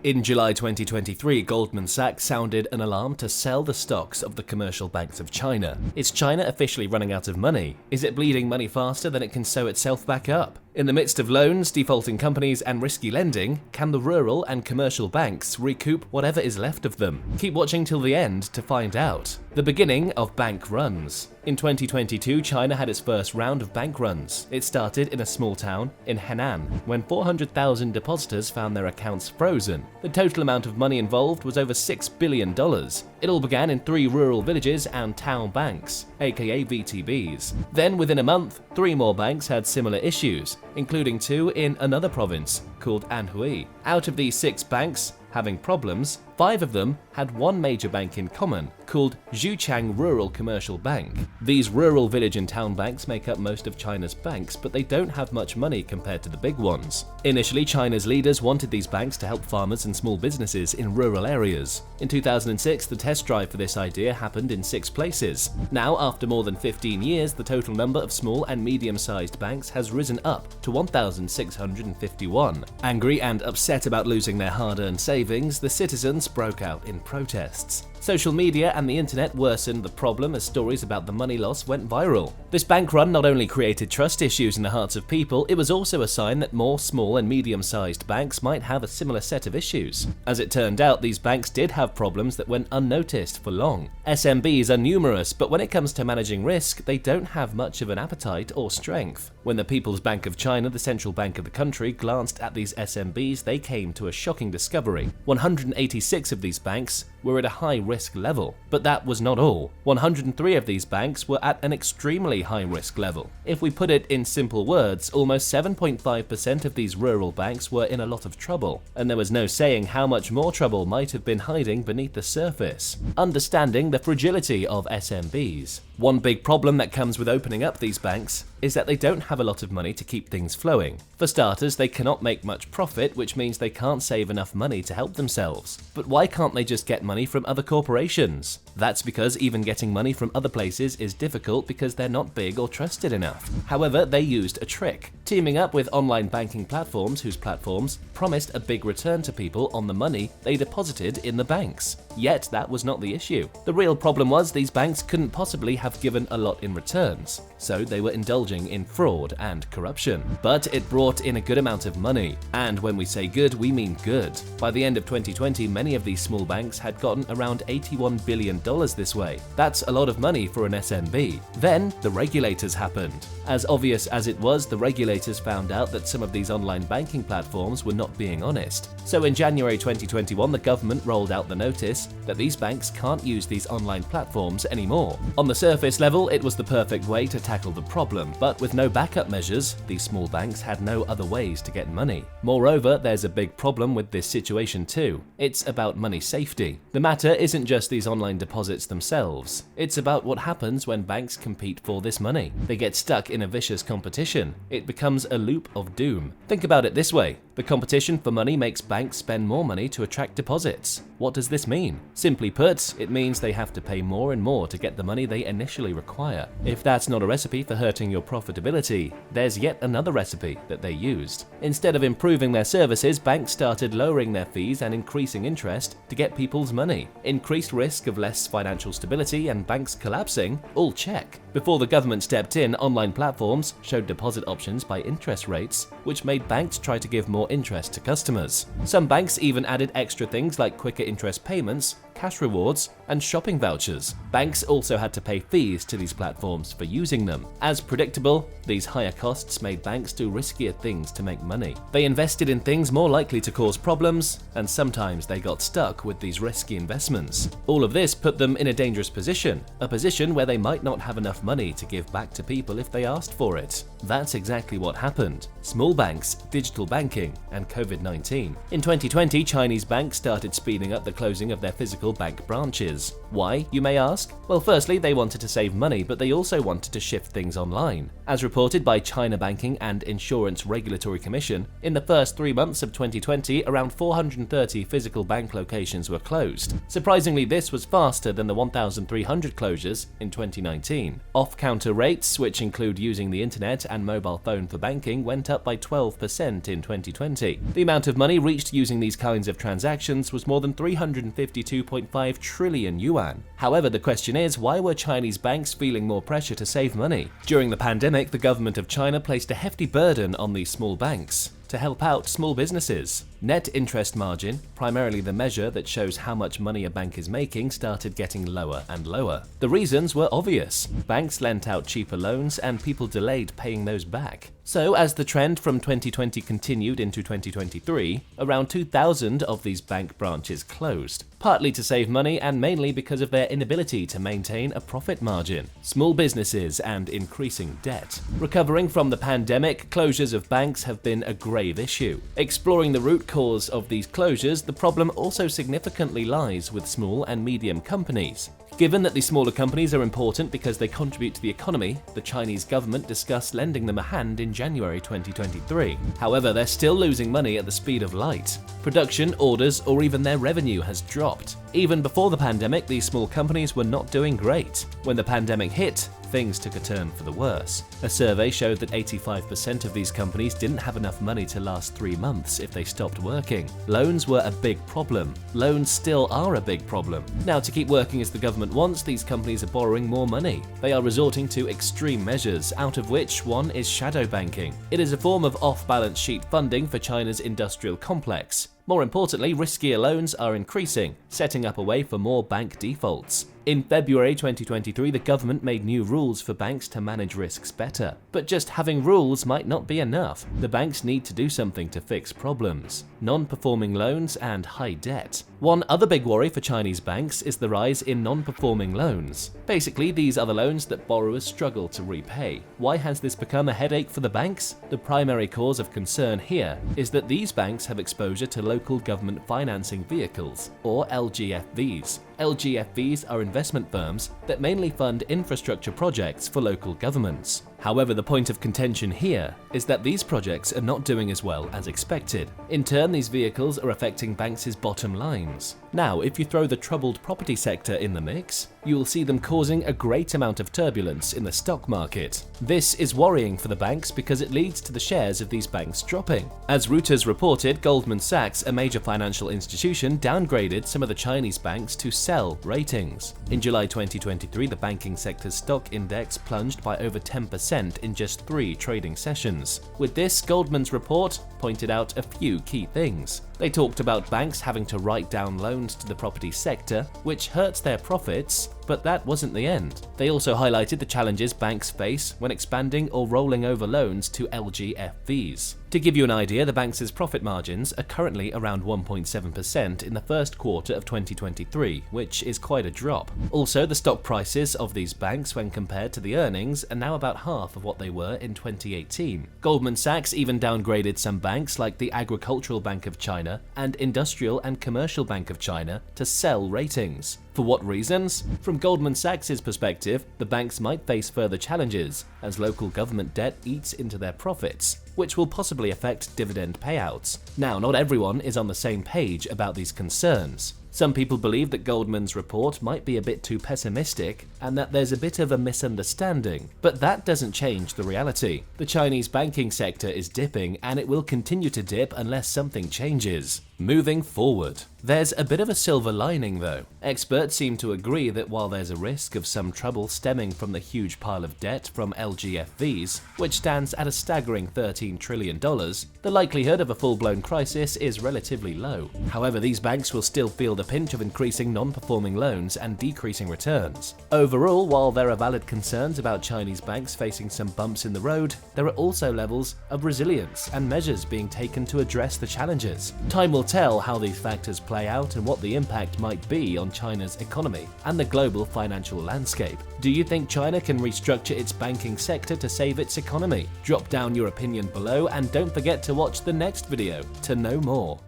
In July 2023, Goldman Sachs sounded an alarm to sell the stocks of the commercial banks of China. Is China officially running out of money? Is it bleeding money faster than it can sew itself back up? In the midst of loans, defaulting companies, and risky lending, can the rural and commercial banks recoup whatever is left of them? Keep watching till the end to find out. The beginning of bank runs. In 2022, China had its first round of bank runs. It started in a small town in Henan, when 400,000 depositors found their accounts frozen. The total amount of money involved was over $6 billion. It all began in 3 rural villages and town banks, aka VTBs. Then, within a month, 3 more banks had similar issues, including 2 in another province called Anhui. Out of these 6 banks having problems, 5 of them had one major bank in common, called Zhuchang Rural Commercial Bank. These rural village and town banks make up most of China's banks, but they don't have much money compared to the big ones. Initially, China's leaders wanted these banks to help farmers and small businesses in rural areas. In 2006, the test drive for this idea happened in 6 places. Now, after more than 15 years, the total number of small and medium-sized banks has risen up to 1,651. Angry and upset about losing their hard-earned savings, the citizens broke out in protests. Social media and the internet worsened the problem as stories about the money loss went viral. This bank run not only created trust issues in the hearts of people, it was also a sign that more small and medium-sized banks might have a similar set of issues. As it turned out, these banks did have problems that went unnoticed for long. SMBs are numerous, but when it comes to managing risk, they don't have much of an appetite or strength. When the People's Bank of China, the central bank of the country, glanced at these SMBs, they came to a shocking discovery. 186 of these banks were at a high risk level. But that was not all. 103 of these banks were at an extremely high risk level. If we put it in simple words, almost 7.5% of these rural banks were in a lot of trouble, and there was no saying how much more trouble might have been hiding beneath the surface. Understanding the fragility of SMBs. One big problem that comes with opening up these banks is that they don't have a lot of money to keep things flowing. For starters, they cannot make much profit, which means they can't save enough money to help themselves. But why can't they just get money from other corporations? That's because even getting money from other places is difficult because they're not big or trusted enough. However, they used a trick, teaming up with online banking platforms whose platforms promised a big return to people on the money they deposited in the banks. Yet that was not the issue. The real problem was these banks couldn't possibly have given a lot in returns, so they were indulging in fraud and corruption. But it brought in a good amount of money, and when we say good, we mean good. By the end of 2020, many of these small banks had gotten around $81 billion this way. That's a lot of money for an SMB. Then the regulators happened. As obvious as it was, the regulators found out that some of these online banking platforms were not being honest. So in January 2021, the government rolled out the notice that these banks can't use these online platforms anymore. On the surface level, it was the perfect way to tackle the problem, but with no backup measures, these small banks had no other ways to get money. Moreover, there's a big problem with this situation too. It's about money safety. The matter isn't just these online deposits themselves. It's about what happens when banks compete for this money. They get stuck in a vicious competition. It becomes a loop of doom. Think about it this way. The competition for money makes banks spend more money to attract deposits. What does this mean? Simply put, it means they have to pay more and more to get the money they initially require. If that's not a recipe for hurting your profitability, there's yet another recipe that they used. Instead of improving their services, banks started lowering their fees and increasing interest to get people's money. Increased risk of less financial stability and banks collapsing, all check. Before the government stepped in, online platforms showed deposit options by interest rates, which made banks try to give more interest to customers. Some banks even added extra things like quicker interest payments, cash rewards, and shopping vouchers. Banks also had to pay fees to these platforms for using them. As predictable, these higher costs made banks do riskier things to make money. They invested in things more likely to cause problems, and sometimes they got stuck with these risky investments. All of this put them in a dangerous position, a position where they might not have enough money to give back to people if they asked for it. That's exactly what happened. Small banks, digital banking, and COVID-19. In 2020, Chinese banks started speeding up the closing of their physical physical bank branches. Why, you may ask? Well, firstly, they wanted to save money, but they also wanted to shift things online. As reported by China Banking and Insurance Regulatory Commission, in the first 3 months of 2020, around 430 physical bank locations were closed. Surprisingly, this was faster than the 1,300 closures in 2019. Off-counter rates, which include using the internet and mobile phone for banking, went up by 12% in 2020. The amount of money reached using these kinds of transactions was more than 352.5 trillion yuan. However, the question is, why were Chinese banks feeling more pressure to save money? During the pandemic, the government of China placed a hefty burden on these small banks to help out small businesses. Net interest margin, primarily the measure that shows how much money a bank is making, started getting lower and lower. The reasons were obvious. Banks lent out cheaper loans and people delayed paying those back. So, as the trend from 2020 continued into 2023, around 2,000 of these bank branches closed, partly to save money and mainly because of their inability to maintain a profit margin, small businesses and increasing debt. Recovering from the pandemic, closures of banks have been a grave issue. Exploring the root cause of these closures, the problem also significantly lies with small and medium companies. Given that these smaller companies are important because they contribute to the economy, the Chinese government discussed lending them a hand in January 2023. However, they're still losing money at the speed of light. Production, orders, or even their revenue has dropped. Even before the pandemic, these small companies were not doing great. When the pandemic hit, things took a turn for the worse. A survey showed that 85% of these companies didn't have enough money to last 3 months if they stopped working. Loans were a big problem. Loans still are a big problem. Now, to keep working as the government wants, these companies are borrowing more money. They are resorting to extreme measures, out of which one is shadow banking. It is a form of off-balance sheet funding for China's industrial complex. More importantly, riskier loans are increasing, setting up a way for more bank defaults. In February 2023, the government made new rules for banks to manage risks better. But just having rules might not be enough. The banks need to do something to fix problems: non-performing loans and high debt. One other big worry for Chinese banks is the rise in non-performing loans. Basically, these are the loans that borrowers struggle to repay. Why has this become a headache for the banks? The primary cause of concern here is that these banks have exposure to local government financing vehicles, or LGFVs. LGFVs are investment firms that mainly fund infrastructure projects for local governments. However, the point of contention here is that these projects are not doing as well as expected. In turn, these vehicles are affecting banks' bottom lines. Now, if you throw the troubled property sector in the mix, you will see them causing a great amount of turbulence in the stock market. This is worrying for the banks because it leads to the shares of these banks dropping. As Reuters reported, Goldman Sachs, a major financial institution, downgraded some of the Chinese banks to sell ratings. In July 2023, the banking sector's stock index plunged by over 10% in just 3 trading sessions. With this, Goldman's report pointed out a few key things. They talked about banks having to write down loans to the property sector, which hurts their profits, but that wasn't the end. They also highlighted the challenges banks face when expanding or rolling over loans to LGFVs. To give you an idea, the banks' profit margins are currently around 1.7% in the first quarter of 2023, which is quite a drop. Also, the stock prices of these banks when compared to the earnings are now about half of what they were in 2018. Goldman Sachs even downgraded some banks like the Agricultural Bank of China and Industrial and Commercial Bank of China to sell ratings. For what reasons? From Goldman Sachs' perspective, the banks might face further challenges as local government debt eats into their profits, which will possibly affect dividend payouts. Now, not everyone is on the same page about these concerns. Some people believe that Goldman's report might be a bit too pessimistic and that there's a bit of a misunderstanding, but that doesn't change the reality. The Chinese banking sector is dipping and it will continue to dip unless something changes. Moving forward. There's a bit of a silver lining though. Experts seem to agree that while there's a risk of some trouble stemming from the huge pile of debt from LGFVs, which stands at a staggering $13 trillion, the likelihood of a full-blown crisis is relatively low. However, these banks will still feel the pinch of increasing non-performing loans and decreasing returns. Overall, while there are valid concerns about Chinese banks facing some bumps in the road, there are also levels of resilience and measures being taken to address the challenges. Time will tell how these factors play out and what the impact might be on China's economy and the global financial landscape. Do you think China can restructure its banking sector to save its economy? Drop down your opinion below and don't forget to watch the next video to know more.